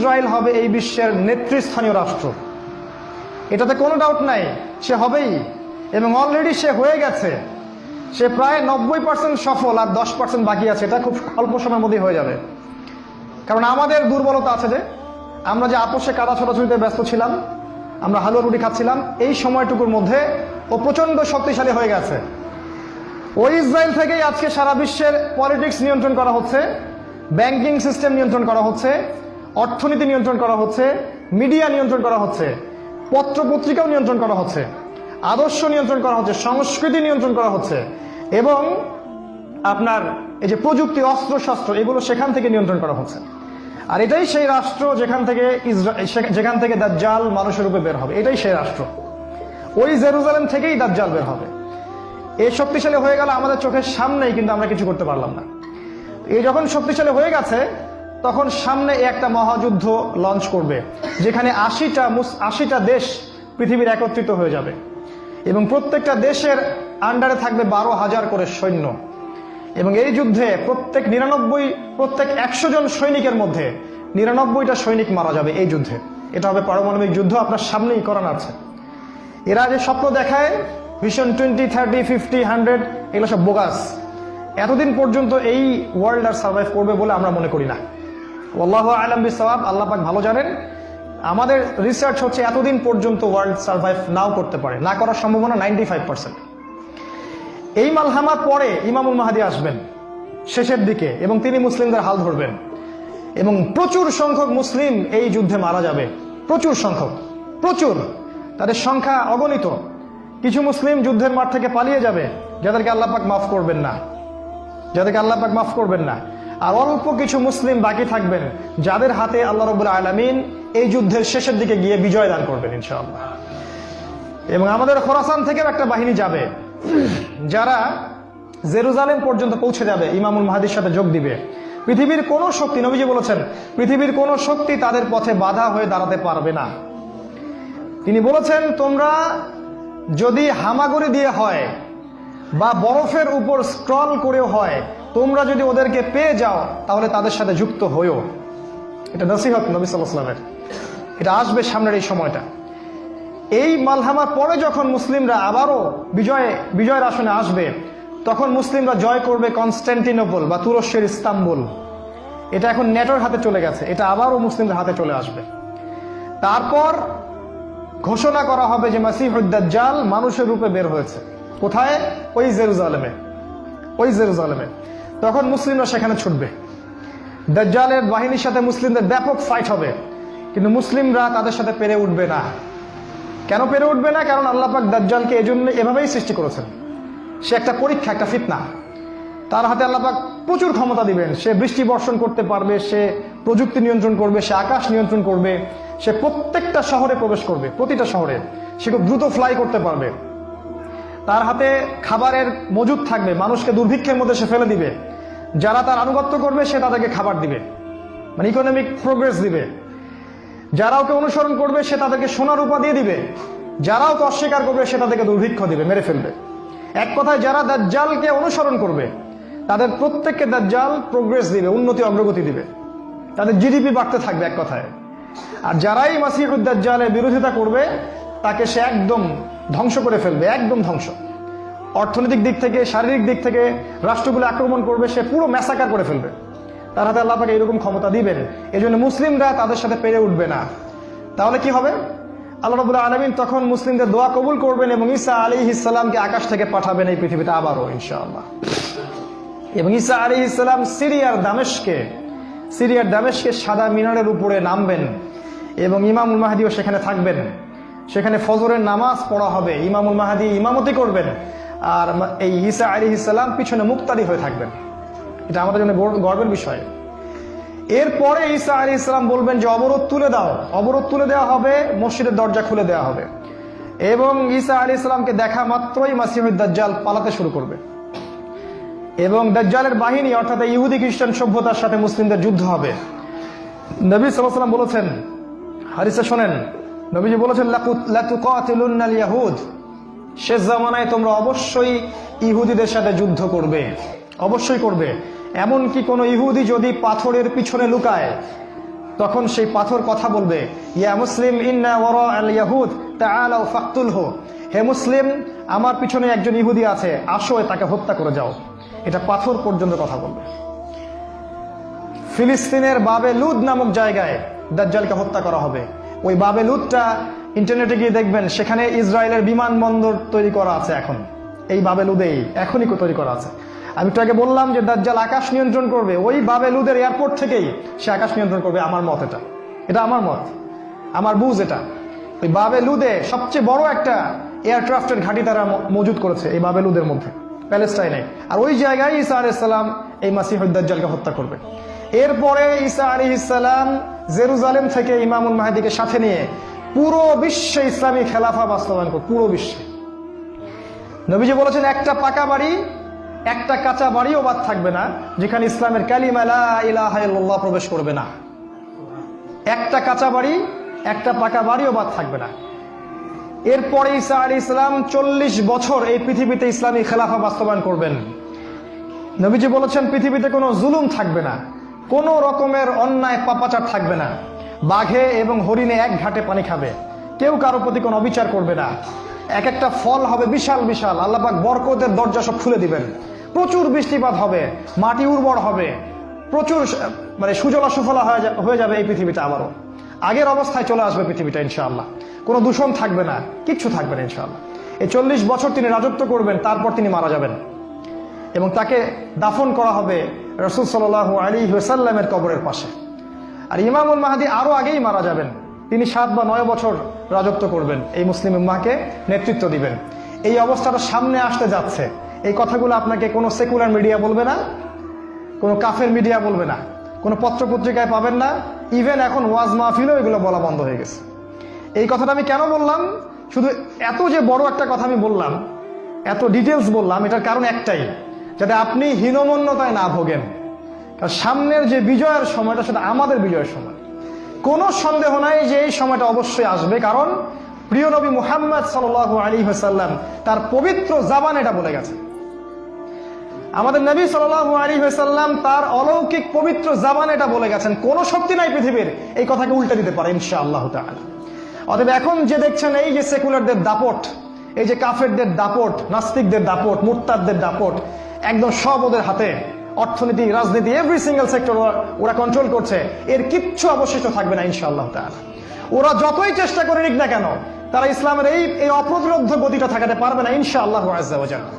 Israel হবে এই বিশ্বের নেতৃস্থানীয় রাষ্ট্র, এটাতে কোনো ডাউট নাই, সে হবেই এবং অলরেডি সে হয়ে গেছে। সে প্রায় 90% সফল, আর 10% বাকি আছে। এটা খুব অল্প সময়ের মধ্যেই হয়ে যাবে। কারণ আমাদের দুর্বলতা আছে যে আমরা যে আপোষে কাদা ছোটাছুটিতে ব্যস্ত ছিলাম, আমরা হালুয়া রুটি খাচ্ছিলাম, এই সময়টুকুর মধ্যে ও প্রচন্ড শক্তিশালী হয়ে গেছে। ওই ইসরায়েল থেকেই আজকে সারা বিশ্বের পলিটিক্স নিয়ন্ত্রণ করা হচ্ছে, ব্যাংকিং সিস্টেম নিয়ন্ত্রণ করা হচ্ছে, অর্থনীতি নিয়ন্ত্রণ করা হচ্ছে, মিডিয়া নিয়ন্ত্রণ করা হচ্ছে, পত্রপত্রিকাও নিয়ন্ত্রণ করা হচ্ছে, আদর্শ নিয়ন্ত্রণ করা হচ্ছে, সংস্কৃতি নিয়ন্ত্রণ করা হচ্ছে, এবং আপনার এই যে প্রযুক্তি, অস্ত্রশস্ত্র, এগুলো সেখান থেকে নিয়ন্ত্রণ করা হচ্ছে। আর এটাই সেই রাষ্ট্র যেখান থেকে দাজ্জাল মানুষের রূপে বের হবে। এটাই সেই রাষ্ট্র। ওই জেরুজালেম থেকেই দাজ্জাল বের হবে। এই শক্তিশালী হয়ে গেল আমাদের চোখের সামনেই, কিন্তু আমরা কিছু করতে পারলাম না। এই যখন শক্তিশালী হয়ে গেছে, তখন সামনে একটা মহাযুদ্ধ লঞ্চ করবে, যেখানে ৮০টা দেশ পৃথিবীর একত্রিত হয়ে যাবে এবং প্রত্যেকটা দেশের আন্ডারে থাকবে ১২,০০০ করে সৈন্য। এবং এই যুদ্ধে প্রত্যেক ১০০ জন সৈনিকের মধ্যে ৯৯টা সৈনিক মারা যাবে এই যুদ্ধে। এটা হবে পারমাণবিক যুদ্ধ, আপনার সামনেই করানো আছে। এরা যে স্বপ্ন দেখায় ভিশন 20, 30, 50, 100, এগুলো সব বোগাস। এতদিন পর্যন্ত এই ওয়ার্ল্ড আর সার্ভাইভ করবে বলে আমরা মনে করি না। আল্লাহু আ'লাম বিসওয়াব, আল্লাহ পাক ভালো জানেন। আমাদের রিসার্চ হচ্ছে এতদিন পর্যন্ত ওয়ার্ল্ড সার্ভাইভ নাও করতে পারে, না করার সম্ভাবনা 95%। এই মালহামার পরে ইমামুল মাহদী আসবেন শেষের দিকে, এবং তিনি মুসলিমদের হাল ধরবেন এবং প্রচুর সংখ্যক মুসলিম এই যুদ্ধে মারা যাবে। প্রচুর সংখ্যক, প্রচুর, তাদের সংখ্যা অগণিত। কিছু মুসলিম যুদ্ধের মাঠ থেকে পালিয়ে যাবে, যাদেরকে আল্লাহ পাক মাফ করবেন না, আর অল্প কিছু মুসলিম বাকি থাকবেন, যাদের হাতে আল্লাহ রাব্বুল আলামিন এই যুদ্ধের শেষের দিকে গিয়ে বিজয় দান করবেন ইনশাআল্লাহ। এবং আমাদের খোরাসান থেকেও একটা বাহিনী যাবে, যারা জেরুজালেম পর্যন্ত পৌঁছে যাবে, ইমামুল মাহদীর সাথে যোগ দিবে। পৃথিবীর কোন শক্তি, নবীজি বলেছেন, পৃথিবীর কোন শক্তি তাদের পথে বাধা হয়ে দাঁড়াতে পারবে না। তিনি বলেছেন, তোমরা যদি হামাগুড়ি দিয়ে হয় বা বরফের উপর স্ক্রল করেও হয়, তোমরা যদি ওদেরকে পেয়ে যাও তাহলে তাদের সাথে যুক্ত হইও। এটা নসিহত নবী সাল্লাল্লাহু আলাইহি ওয়াসাল্লামের। এটা আসবে সামনের এই সময়টা। এই মালহামার পরে যখন মুসলিমরা আবারও বিজয়ের আসনে আসবে, তখন মুসলিমরা জয় করবে কনস্ট্যান্টিনোপল বা তুরস্কের ইস্তাম্বুল। এটা এখন নেটোর হাতে চলে গেছে, এটা আবারও মুসলিমদের হাতে চলে আসবে। তারপর ঘোষণা করা হবে যে মাসিহুদ দাজ্জাল মানুষের রূপে বের হয়েছে। কোথায়? ওই জেরুজালেমে। তখন মুসলিমরা সেখানে ছুটবে। দাজ্জালের বাহিনীর সাথে মুসলিমদের ব্যাপক ফাইট হবে, কিন্তু মুসলিমরা তাদের সাথে পেরে উঠবে না। কেন পেরে উঠবে না? কারণ আল্লাহ পাক দাজ্জালকে এজন্য এভাবেই সৃষ্টি করেছেন। সে একটা পরীক্ষা, একটা ফিতনা। তার হাতে আল্লাহ পাক প্রচুর ক্ষমতা দিবেন। সে বৃষ্টি বর্ষণ করতে পারবে, সে প্রযুক্তি নিয়ন্ত্রণ করবে, সে আকাশ নিয়ন্ত্রণ করবে, সে প্রত্যেকটা শহরে প্রবেশ করবে, প্রতিটা শহরে সে খুব দ্রুত ফ্লাই করতে পারবে। তার হাতে খাবারের মজুদ থাকবে, মানুষকে দুর্ভিক্ষের মধ্যে সে ফেলে দিবে। যারা তার আনুগত্য করবে সে তাদেরকে খাবার দিবে, মানে ইকোনমিক প্রোগ্রেস দিবে। যারা ওকে অনুসরণ করবে সে তাদেরকে সোনা রূপা দিয়ে দিবে। যারা ওকে অস্বীকার করবে সে তাদেরকে দুর্ভিক্ষ দিবে, মেরে ফেলবে। এক কথায় যারা দাজ্জালকে অনুসরণ করবে তাদের প্রত্যেককে দাজ্জাল প্রোগ্রেস দিবে, উন্নতি অগ্রগতি দিবে, তাদের জিডিপি বাড়তে থাকবে এক কথায়। আর যারাই মাসিহুদ দাজ্জালের বিরোধিতা করবে তাকে সে একদম ধ্বংস করে ফেলবে, একদম ধ্বংস। অর্থনৈতিক দিক থেকে, শারীরিক দিক থেকে রাষ্ট্রগুলো আক্রমণ করবে, সে পুরো ম্যাসাকার করে ফেলবে। তার হাতে আল্লাহ পাক এরকম ক্ষমতা দিবেন। এজন্য মুসলিমরা তাদের সাথে পেরে উঠবে না। তাহলে কি হবে? আল্লাহ রাব্বুল আলামিন তখন মুসলিমদের দোয়া কবুল করবেন এবং ঈসা আলাইহিস সালামকে আকাশ থেকে পাঠাবেন এই পৃথিবীতে আবারও ইনশাআল্লাহ। এবং ঈসা আলাইহিস সালাম সিরিয়ার দামেস্কে সাদা মিনারের উপরে নামবেন এবং ইমামুল মাহদীও সেখানে থাকবেন। সেখানে ফজরের নামাজ পড়া হবে, ইমামুল মাহদী ইমামতি করবেন, আর এই ঈসা আলাইহিস সালাম পিছনে মুক্তাদি হয়ে থাকবেন। এটা আমাদের জন্য গর্বের বিষয়। এরপরে ঈসা আলাইহিস সালাম বলবেন যে অবরোধ তুলে দেওয়া হবে, মসজিদের দরজা খুলে দেওয়া হবে এবং ঈসা আলাইহিস সালামকে দেখা মাত্রই মাসিহুদ দাজ্জাল পালাতে শুরু করবে এবং দাজ্জালের বাহিনী অর্থাৎ ইহুদি খ্রিস্টান সভ্যতার সাথে মুসলিমদের যুদ্ধ হবে। নবী সাল্লাল্লাহু আলাইহি ওয়াসাল্লাম বলেছেন, হাদিসে শোনেন, নবীজি বলেছেন, লা তুকাতিলুনাল ইয়াহুদ, শেষ জামানায় তোমরা অবশ্যই ইহুদিদের সাথে যুদ্ধ করবে, অবশ্যই করবে। এমনকি কোনো ইহুদি যদি পাথরের পিছনে লুকায়, তখন সেই পাথর কথা বলবে, ইয়া মুসলিম ইন্না ওয়ারা আল ইয়াহুদ তাআলাউ ফাকতুলহু, হে মুসলিম আমার পিছনে একজন ইহুদি আছে, আসো তাকে হত্যা করে যাও। এটা পাথর পর্যন্ত কথা বলবে। ফিলিস্তিনের বাবে লুদ নামক জায়গায় দাজ্জালকে হত্যা করা হবে। ওই বাবে লুদটা ইন্টারনেটে গিয়ে দেখবেন, সেখানে ইসরায়েলের বিমানবন্দর তৈরি করা আছে এখন। এই বাবে লুদেই এখনই তৈরি করা আছে। আমি একটু আগে বললাম যে দাজ্জাল আকাশ নিয়ন্ত্রণ করবে, ওই বাবে লুদের এয়ারপোর্ট থেকেই সে আকাশ নিয়ন্ত্রণ করবে। আমার মত এটা আমার মত, আমার বুঝ এটা। ওই বাবে লুদে সবচেয়ে বড় একটা এয়ারক্রাফটের ঘাঁটি তারা মজুদ করেছে এই বাবে লুদের মধ্যে, প্যালেস্টাইনে। আর ওই জায়গায় ঈসা আলাইহিস সালাম এই মাসিহুদ দাজ্জালকে হত্যা করবে। এরপরে ঈসা আলাইহিস সালাম জেরুজালেম থেকে ইমামুল মাহদিকে সাথে নিয়ে পুরো বিশ্বে ইসলামী খেলাফা বাস্তবায়ন করবে। পুরো বিশ্বে নবীজি বলেছেন, একটা পাকা বাড়ি একটা কাঁচা বাড়িও বাদ থাকবে না যেখানে ইসলামের কালিমা লা ইলাহা ইল্লাল্লাহ প্রবেশ করবে না। একটা কাঁচা বাড়ি একটা পাকা বাড়িও বাদ থাকবে না। এরপরে ঈসা আলাইহিস সালাম 40 বছর এই পৃথিবীতে ইসলামী খেলাফা বাস্তবায়ন করবেন। নবীজি বলেছেন, পৃথিবীতে কোনো জুলুম থাকবে না, কোনো রকমের অন্যায় পাপাচার থাকবে না। বাঘে এবং হরিণে এক ঘাটে পানি খাবে, কেউ কারো প্রতি কোনো অবিচার করবে না। এক একটা ফল হবে বিশাল বিশাল, আল্লাহ পাক বরকতের দরজা সব খুলে দিবেন। প্রচুর বৃষ্টিপাত হবে, মাটি উর্বর হবে, প্রচুর সুজলা সুফলা হয়ে যাবে এই পৃথিবীটা। আবারও আগের অবস্থায় চলে আসবে পৃথিবীটা ইনশাআল্লাহ। কোনো দূষণ থাকবে না, কিচ্ছু থাকবে না ইনশাআল্লাহ। এই 40 বছর তিনি রাজত্ব করবেন, তারপর তিনি মারা যাবেন এবং তাকে দাফন করা হবে রাসূল সাল্লাল্লাহু আলাইহি ওয়াসাল্লামের কবরের পাশে। আর ইমামুল মাহদী আরো আগেই মারা যাবেন। তিনি 7 বা 9 বছর রাজত্ব করবেন, এই মুসলিম উম্মাহকে নেতৃত্ব দিবেন। এই অবস্থাটা সামনে আসতে যাচ্ছে। এই কথাগুলো আপনাকে কোনো সেকুলার মিডিয়া বলবে না, কোনো কাফের মিডিয়া বলবে না, কোনো পত্রপত্রিকায় পাবেন না। ইভেন এখন ওয়াজ মাহফিলেও এগুলো বলা বন্ধ হয়ে গেছে। এই কথাটা আমি কেন বললাম, শুধু এত যে বড় একটা কথা আমি বললাম, এত ডিটেলস বললাম, এটার কারণ একটাই, যাতে আপনি হীনমন্যতায় না ভোগেন। কারণ সামনের যে বিজয়ের সময়টা, সেটা আমাদের বিজয়ের সময়। কোনো সন্দেহ নাই যে এই সময়টা অবশ্যই আসবে, কারণ প্রিয় নবী মুহাম্মদ সাল্লাল্লাহু আলাইহি ওয়াসাল্লাম তার পবিত্র জাবান এটা বলে গেছে। আমাদের নবী সাল্লাল্লাহু আলাইহি ওয়াসাল্লাম তার অলৌকিক পবিত্র জাবান এটা বলে গেছেন। কোনো শক্তি নাই পৃথিবীর এই কথাকে উল্টে দিতে পারে ইনশাআল্লাহ তাআলা। অতএব এখন যে দেখছেন এই যে সেকুলারদের দাপট, এই যে কাফেরদের দাপট, নাস্তিকদের দাপট, মুরতাদদের দাপট, একদম সব ওদের হাতে। অর্থনীতি, রাজনীতি, এভরি সিঙ্গেল সেক্টর ওরা কন্ট্রোল করছে। এর কিচ্ছু অবশিষ্ট থাকবে না ইনশাআল্লাহ তাআলা। ওরা যতই চেষ্টা করে নিক না কেন, তারা ইসলামের এই অপ্রতিরোধ্য গতিটা থাকাতে পারবে না ইনশাআল্লাহ আযজা ওয়া জাল্লা।